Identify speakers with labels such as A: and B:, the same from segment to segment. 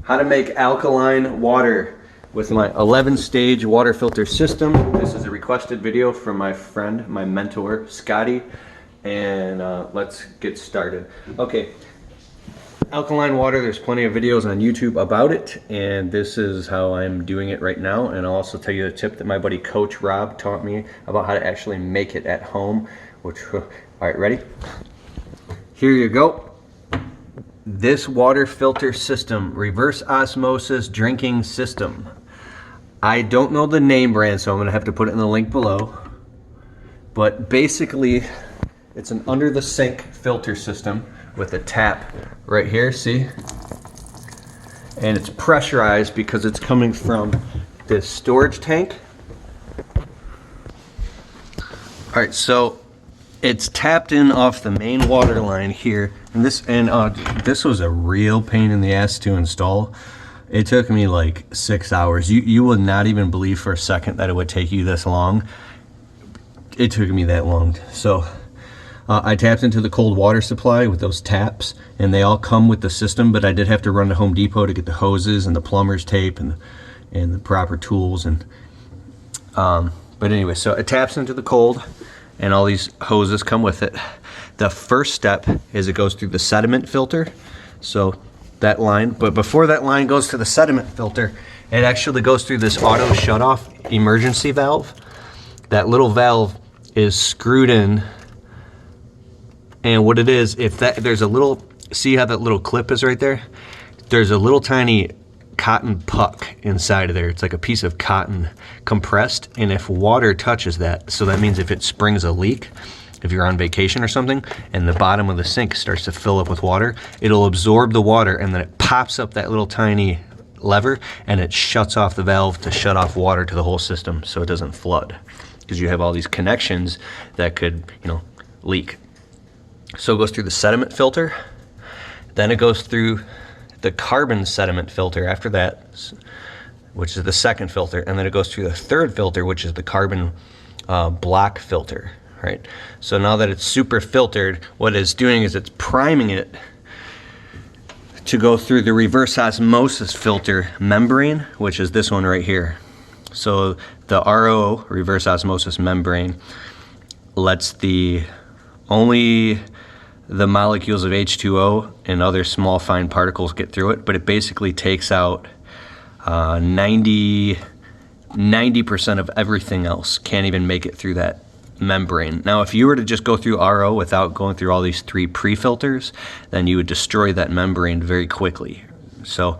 A: How to make alkaline water with my 11-stage water filter system. This is a requested video from my friend, my mentor, Scotty, and let's get started. Okay, alkaline water, there's plenty of videos on YouTube about it, and this is how I'm doing it right now. And I'll also tell you the tip that my buddy Coach Rob taught me about how to actually make it at home, which, all right, ready? Here you go. This water filter system, reverse osmosis drinking system. I don't know the name brand, so I'm gonna have to put it in the link below. But basically, it's an under the sink filter system with a tap right here, see? And it's pressurized because it's coming from this storage tank. All right, so it's tapped in off the main water line here, and this was a real pain in the ass to install. It took me like 6 hours. You will not even believe for a second that it would take you this long. It took me that long. So I tapped into the cold water supply with those taps, and they all come with the system, but I did have to run to Home Depot to get the hoses and the plumber's tape and the proper tools. And but anyway, so it taps into the cold, and all these hoses come with it. The first step is it goes through the sediment filter, so that line, but before that line goes to the sediment filter, it actually goes through this auto shutoff emergency valve. That little valve is screwed in, and what it is, if there's a little, see how that little clip is right there? There's a little tiny cotton puck inside of there. It's like a piece of cotton compressed, and if water touches that, so that means if it springs a leak, if you're on vacation or something and the bottom of the sink starts to fill up with water, it'll absorb the water, and then it pops up that little tiny lever and it shuts off the valve to shut off water to the whole system so it doesn't flood, because you have all these connections that could, leak. So it goes through the sediment filter, then it goes through the carbon sediment filter after that, which is the second filter, and then it goes through the third filter, which is the carbon block filter, right? So now that it's super filtered, what it's doing is it's priming it to go through the reverse osmosis filter membrane, which is this one right here. So the RO, reverse osmosis membrane, lets only the molecules of H2O and other small fine particles get through it, but it basically takes out 90% of everything else. Can't even make it through that membrane. Now, if you were to just go through RO without going through all these 3 pre-filters, then you would destroy that membrane very quickly. So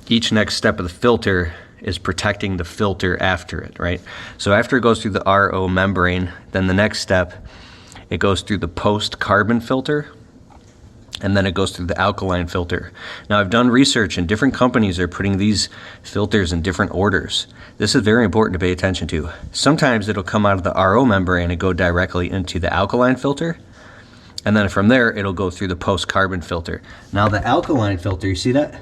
A: each next step of the filter is protecting the filter after it, right? So after it goes through the RO membrane, then the next step, it goes through the post-carbon filter, and then it goes through the alkaline filter. Now, I've done research, and different companies are putting these filters in different orders. This is very important to pay attention to. Sometimes it'll come out of the RO membrane and go directly into the alkaline filter, and then from there, it'll go through the post-carbon filter. Now, the alkaline filter, you see that?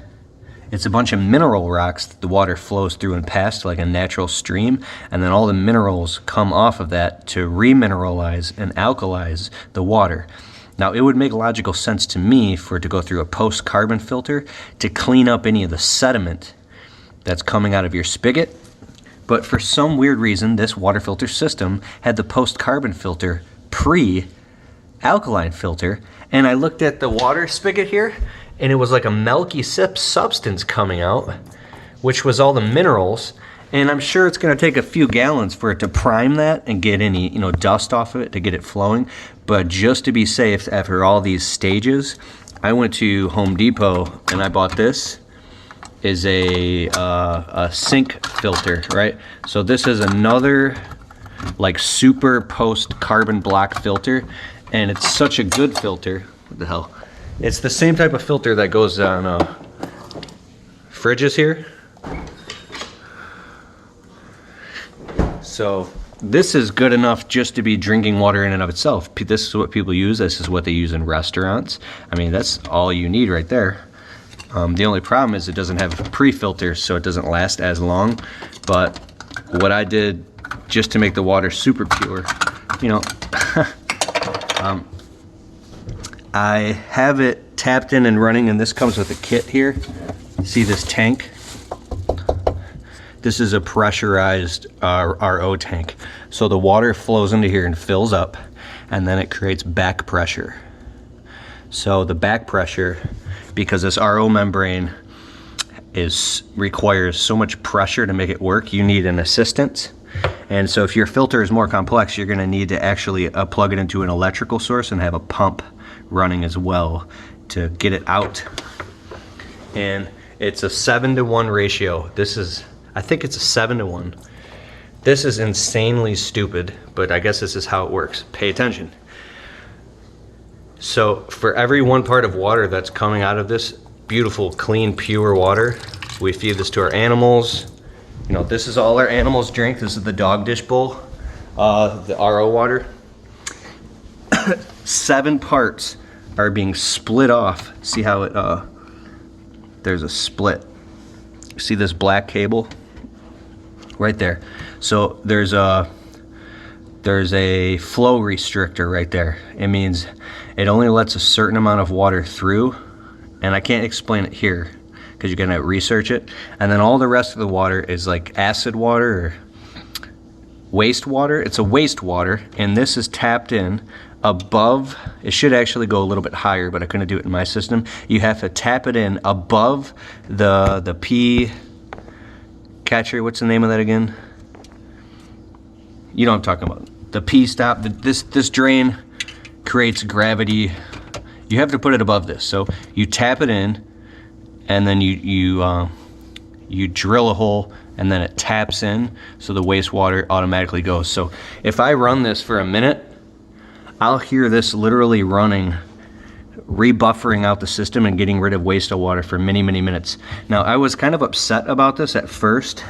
A: It's a bunch of mineral rocks that the water flows through and past like a natural stream, and then all the minerals come off of that to remineralize and alkalize the water. Now, it would make logical sense to me for it to go through a post-carbon filter to clean up any of the sediment that's coming out of your spigot, but for some weird reason, this water filter system had the post-carbon filter pre-alkaline filter, and I looked at the water spigot here, and it was like a milky substance coming out, which was all the minerals. And I'm sure it's going to take a few gallons for it to prime that and get any, dust off of it to get it flowing. But just to be safe, after all these stages, I went to Home Depot and I bought this. Is a sink filter, right? So this is another like super post carbon block filter, and it's such a good filter. What the hell? It's the same type of filter that goes on fridges here. So this is good enough just to be drinking water in and of itself. This is what people use. This is what they use in restaurants. I mean, that's all you need right there. The only problem is it doesn't have pre-filters, so it doesn't last as long. But what I did just to make the water super pure, I have it tapped in and running, and this comes with a kit here. See this tank? This is a pressurized RO tank. So the water flows into here and fills up, and then it creates back pressure. So the back pressure, because this RO membrane requires so much pressure to make it work, you need an assistant. And so if your filter is more complex, you're gonna need to actually plug it into an electrical source and have a pump running as well to get it out. And it's a 7-to-1 ratio. I think it's a 7-to-1. This is insanely stupid, but I guess this is how it works. Pay attention. So for every 1 part of water that's coming out of this beautiful, clean, pure water, we feed this to our animals. You know, this is all our animals drink. This is the dog dish bowl, the RO water. 7 parts are being split off. See how it, there's a split. See this black cable? Right there. So there's a flow restrictor right there. It means it only lets a certain amount of water through, and I can't explain it here because you're gonna research it. And then all the rest of the water is like acid water or wastewater. It's a wastewater, and this is tapped in above. It should actually go a little bit higher, but I couldn't do it in my system. You have to tap it in above the P catcher. What's the name of that again? You know what I'm talking about. The P stop. This drain creates gravity. You have to put it above this. So you tap it in, and then you drill a hole, and then it taps in, so the wastewater automatically goes. So if I run this for a minute, I'll hear this literally running, rebuffering out the system and getting rid of wastewater for many, many minutes. Now, I was kind of upset about this at first.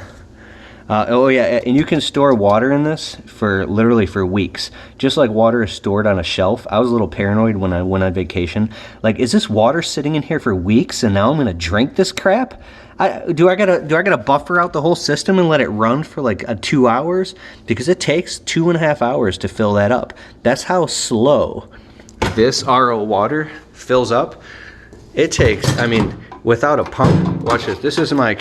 A: Oh yeah, and you can store water in this for literally for weeks. Just like water is stored on a shelf. I was a little paranoid when I went on vacation. Like, is this water sitting in here for weeks and now I'm gonna drink this crap? Do I gotta buffer out the whole system and let it run for like 2 hours? Because it takes 2.5 hours to fill that up. That's how slow this RO water fills up. It takes, I mean, without a pump. Watch this. This is my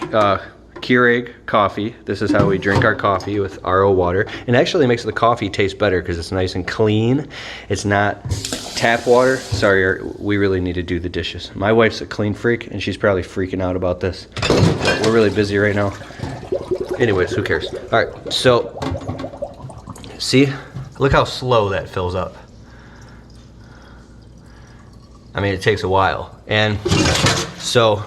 A: Keurig coffee. This is how we drink our coffee, with RO water. And actually makes the coffee taste better because it's nice and clean. It's not tap water. Sorry, we really need to do the dishes. My wife's a clean freak and she's probably freaking out about this. We're really busy right now. Anyways, who cares? All right, so see, look how slow that fills up. I mean, it takes a while. And so,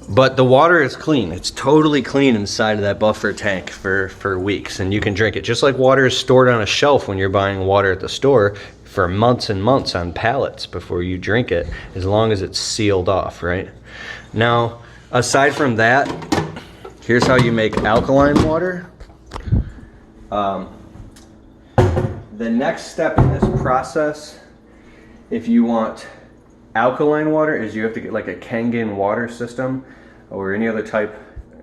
A: but the water is clean. It's totally clean inside of that buffer tank for weeks, and you can drink it. Just like water is stored on a shelf when you're buying water at the store for months and months on pallets before you drink it, as long as it's sealed off, right? Now, aside from that, here's how you make alkaline water. The next step in this process, if you want alkaline water, is you have to get like a Kangen water system or any other type.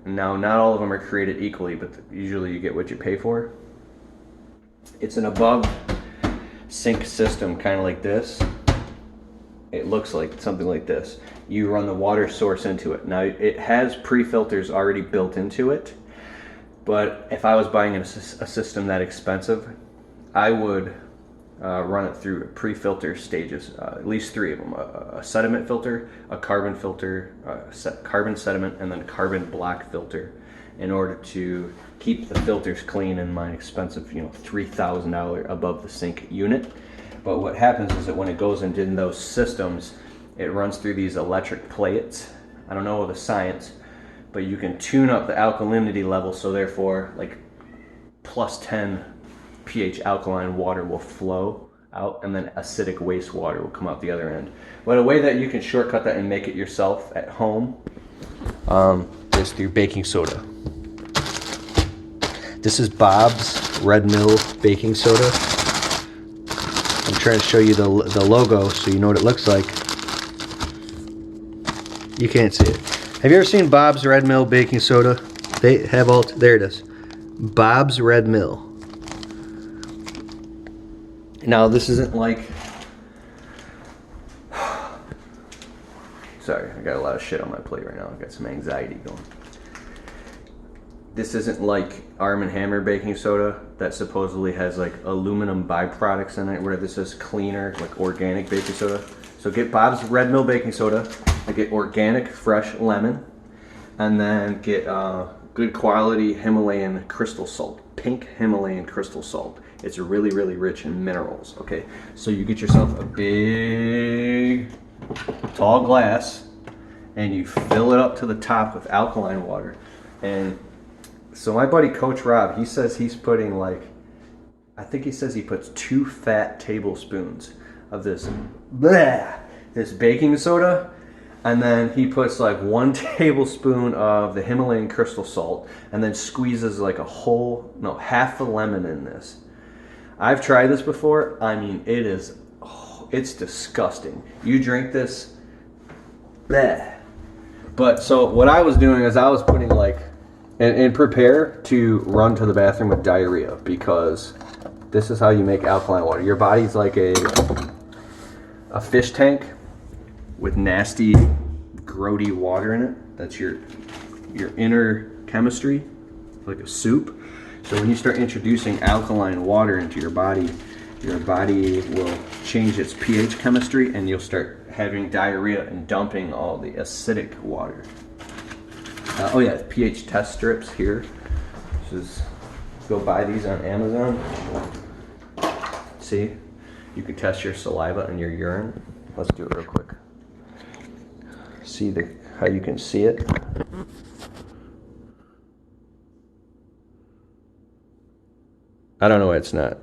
A: Now, not all of them are created equally, but usually you get what you pay for. It's an above sink system, kind of like this. It looks like something like this. You run the water source into it. Now, it has pre-filters already built into it, but if I was buying a system that expensive, I would run it through pre-filter stages, at least 3 of them: a sediment filter, a carbon filter, carbon sediment, and then a carbon black filter, in order to keep the filters clean in my expensive, $3,000 above the sink unit. But what happens is that when it goes into those systems, it runs through these electric plates. I don't know the science, but you can tune up the alkalinity level, so therefore, like +10 pH alkaline water will flow out, and then acidic wastewater will come out the other end. But a way that you can shortcut that and make it yourself at home is through baking soda. This is Bob's Red Mill baking soda. I'm trying to show you the logo so you know what it looks like. You can't see it. Have you ever seen Bob's Red Mill baking soda? They have all, there it is. Bob's Red Mill. Now, this isn't like, sorry, I got a lot of shit on my plate right now. I got some anxiety going. This isn't like Arm & Hammer baking soda that supposedly has like aluminum byproducts in it, where this is cleaner, like organic baking soda. So get Bob's Red Mill baking soda, and get organic fresh lemon, and then get good quality Himalayan crystal salt, pink Himalayan crystal salt. It's really, really rich in minerals, okay? So you get yourself a big, tall glass, and you fill it up to the top with alkaline water. And so my buddy Coach Rob, he says he's putting like, I think he says he puts 2 fat tablespoons of this baking soda, and then he puts like 1 tablespoon of the Himalayan crystal salt, and then squeezes like half a lemon in this. I've tried this before. I mean, it's disgusting. You drink this, bleh. But so what I was doing is I was putting like, and prepare to run to the bathroom with diarrhea, because this is how you make alkaline water. Your body's like a fish tank with nasty, grody water in it. That's your inner chemistry, like a soup. So when you start introducing alkaline water into your body will change its pH chemistry, and you'll start having diarrhea and dumping all the acidic water. Oh yeah, pH test strips here. Just go buy these on Amazon. See, you can test your saliva and your urine. Let's do it real quick. See how you can see it. I don't know why it's not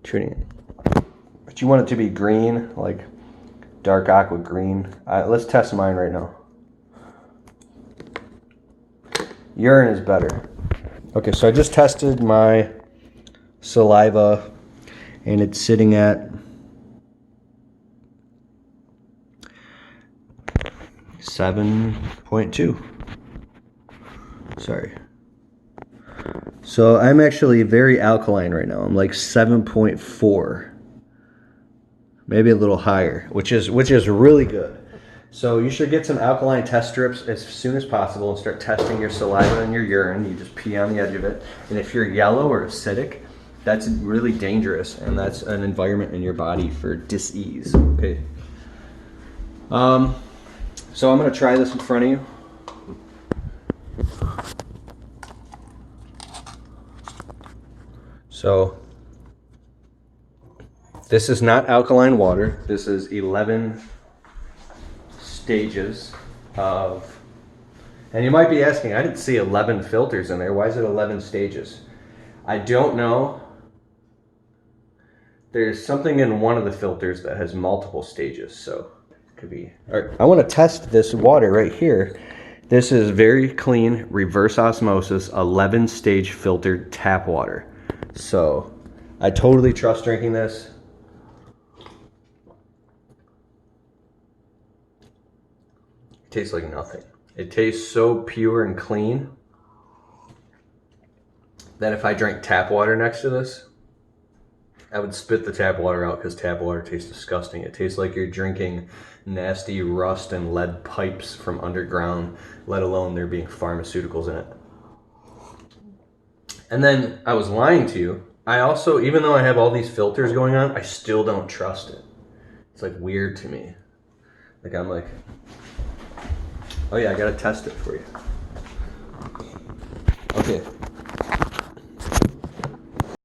A: tuning it. But you want it to be green, like dark aqua green. Let's test mine right now. Urine is better. Okay, so I just tested my saliva, and it's sitting at 7.2. Sorry. So I'm actually very alkaline right now. I'm like 7.4. Maybe a little higher, which is really good. So you should get some alkaline test strips as soon as possible and start testing your saliva and your urine. You just pee on the edge of it. And if you're yellow or acidic, that's really dangerous, and that's an environment in your body for dis-ease. Okay. So I'm gonna try this in front of you. So this is not alkaline water. This is 11 stages of, and you might be asking, I didn't see 11 filters in there. Why is it 11 stages? I don't know. There's something in one of the filters that has multiple stages, so it could be. All right, I want to test this water right here. This is very clean, reverse osmosis, 11 stage filtered tap water. So I totally trust drinking this. It tastes like nothing. It tastes so pure and clean that if I drank tap water next to this, I would spit the tap water out, because tap water tastes disgusting. It tastes like you're drinking nasty rust and lead pipes from underground, let alone there being pharmaceuticals in it. And then I was lying to you. I also, even though I have all these filters going on, I still don't trust it. It's like weird to me. Like I'm like, oh yeah, I gotta test it for you. Okay.